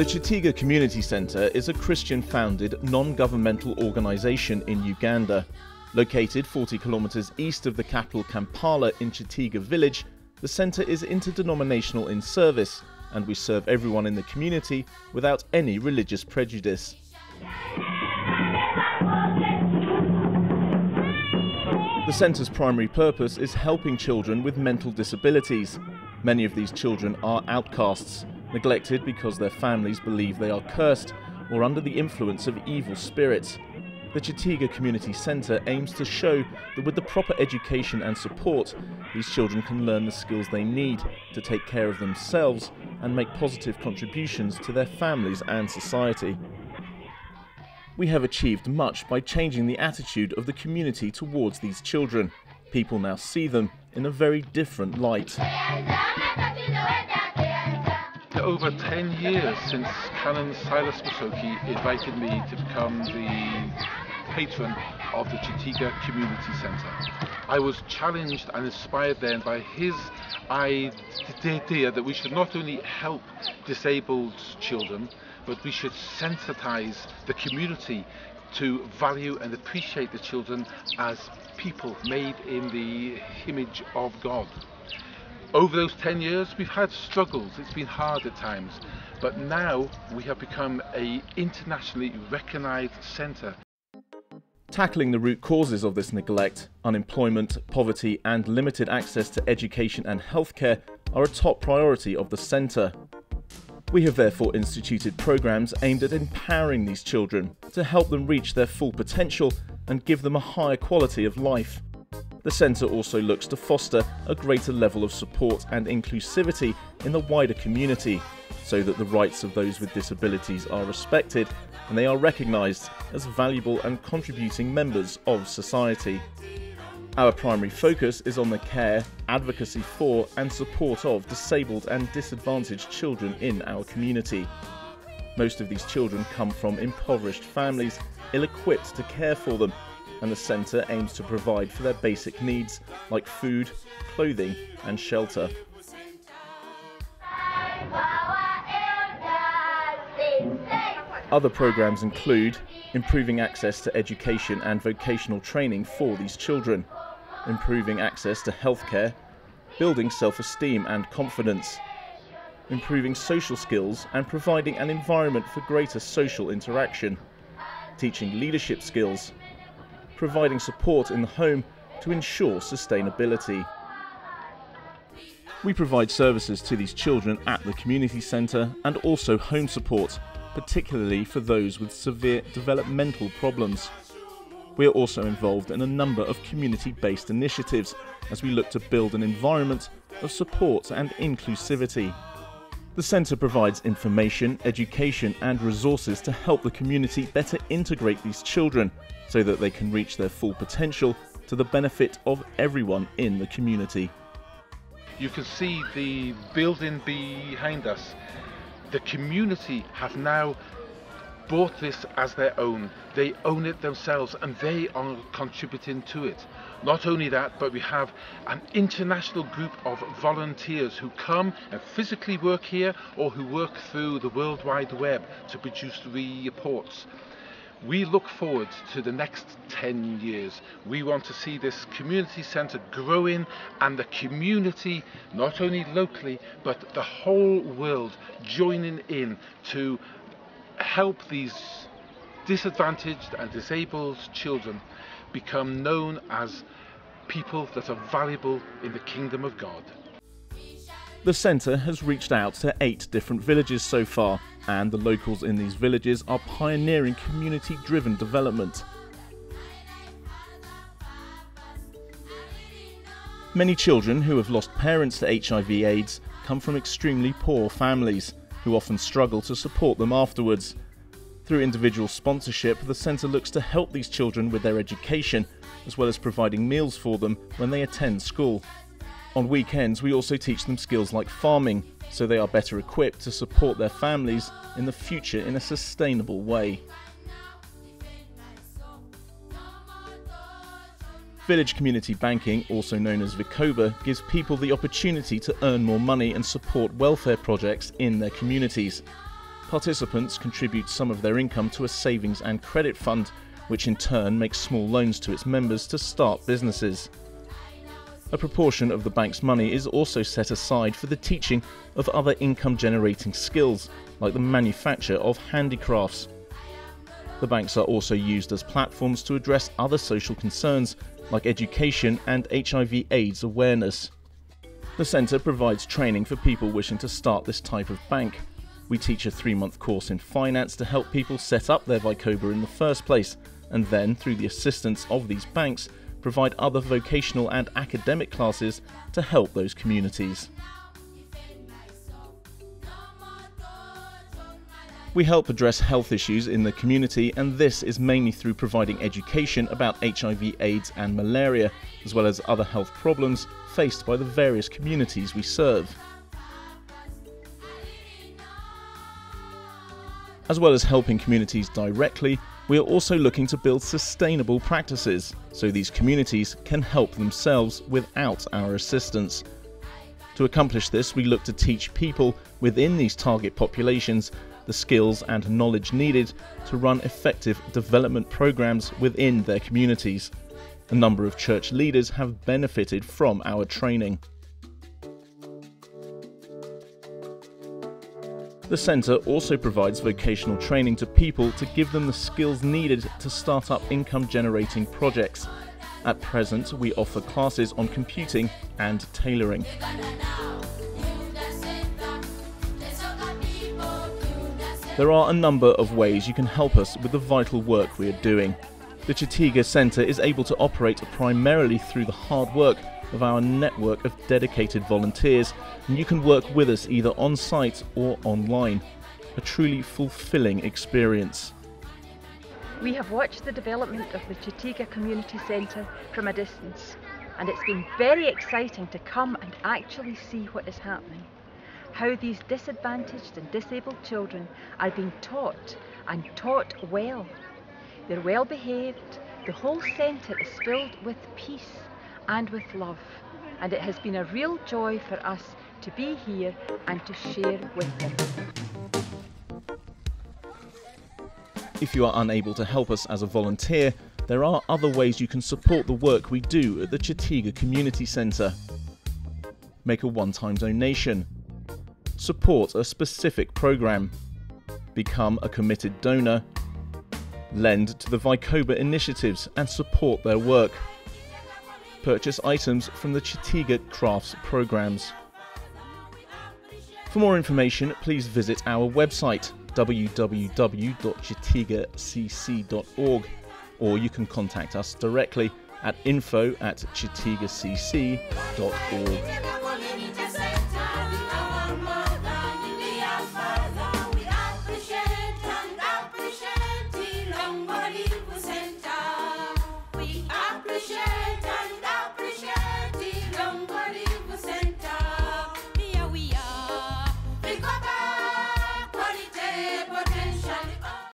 The Kitega Community Centre is a Christian-founded, non-governmental organisation in Uganda. Located 40 kilometres east of the capital Kampala in Kitega village, the centre is interdenominational in service, and we serve everyone in the community without any religious prejudice. The centre's primary purpose is helping children with mental disabilities. Many of these children are outcasts, neglected because their families believe they are cursed or under the influence of evil spirits. The Kitega Community Centre aims to show that with the proper education and support, these children can learn the skills they need to take care of themselves and make positive contributions to their families and society. We have achieved much by changing the attitude of the community towards these children. People now see them in a very different light. Over 10 years since Canon Silas Masoki invited me to become the patron of the Kitega Community Centre. I was challenged and inspired then by his idea that we should not only help disabled children, but we should sensitize the community to value and appreciate the children as people made in the image of God. Over those 10 years we've had struggles, it's been hard at times, but now we have become an internationally recognised centre. Tackling the root causes of this neglect, unemployment, poverty and limited access to education and healthcare are a top priority of the centre. We have therefore instituted programmes aimed at empowering these children to help them reach their full potential and give them a higher quality of life. The centre also looks to foster a greater level of support and inclusivity in the wider community, so that the rights of those with disabilities are respected and they are recognised as valuable and contributing members of society. Our primary focus is on the care, advocacy for and support of disabled and disadvantaged children in our community. Most of these children come from impoverished families, ill-equipped to care for them, and the centre aims to provide for their basic needs like food, clothing and shelter. Other programmes include improving access to education and vocational training for these children, improving access to healthcare, building self-esteem and confidence, improving social skills and providing an environment for greater social interaction, teaching leadership skills, providing support in the home to ensure sustainability. We provide services to these children at the community centre and also home support, particularly for those with severe developmental problems. We are also involved in a number of community-based initiatives as we look to build an environment of support and inclusivity. The centre provides information, education and resources to help the community better integrate these children so that they can reach their full potential to the benefit of everyone in the community. You can see the building behind us. The community have now bought this as their own. They own it themselves and they are contributing to it. Not only that, but we have an international group of volunteers who come and physically work here or who work through the World Wide Web to produce reports. We look forward to the next 10 years. We want to see this community centre growing and the community, not only locally, but the whole world joining in to help these disadvantaged and disabled children become known as people that are valuable in the kingdom of God. The centre has reached out to 8 different villages so far, and the locals in these villages are pioneering community-driven development. Many children who have lost parents to HIV/AIDS come from extremely poor families, who often struggle to support them afterwards. Through individual sponsorship, the centre looks to help these children with their education, as well as providing meals for them when they attend school. On weekends, we also teach them skills like farming, so they are better equipped to support their families in the future in a sustainable way. Village Community Banking, also known as Vikoba, gives people the opportunity to earn more money and support welfare projects in their communities. Participants contribute some of their income to a savings and credit fund, which in turn makes small loans to its members to start businesses. A proportion of the bank's money is also set aside for the teaching of other income-generating skills, like the manufacture of handicrafts. The banks are also used as platforms to address other social concerns, like education and HIV/AIDS awareness. The centre provides training for people wishing to start this type of bank. We teach a 3-month course in finance to help people set up their Vicoba in the first place, and then, through the assistance of these banks, provide other vocational and academic classes to help those communities. We help address health issues in the community, and this is mainly through providing education about HIV/AIDS and malaria, as well as other health problems faced by the various communities we serve. As well as helping communities directly, we are also looking to build sustainable practices, so these communities can help themselves without our assistance. To accomplish this, we look to teach people within these target populations the skills and knowledge needed to run effective development programs within their communities. A number of church leaders have benefited from our training. The centre also provides vocational training to people to give them the skills needed to start up income-generating projects. At present, we offer classes on computing and tailoring. There are a number of ways you can help us with the vital work we are doing. The Kitega Centre is able to operate primarily through the hard work of our network of dedicated volunteers, and you can work with us either on site or online. A truly fulfilling experience. We have watched the development of the Kitega Community Centre from a distance, and it's been very exciting to come and actually see what is happening. How these disadvantaged and disabled children are being taught, and taught well. They're well behaved, the whole centre is filled with peace and with love, and it has been a real joy for us to be here and to share with them. If you are unable to help us as a volunteer, there are other ways you can support the work we do at the Kitega Community Centre. Make a one-time donation. Support a specific programme. Become a committed donor. Lend to the Vicoba initiatives and support their work. Purchase items from the Kitega Crafts programmes. For more information, please visit our website www.kitegacc.org, or you can contact us directly at info@kitegacc.org.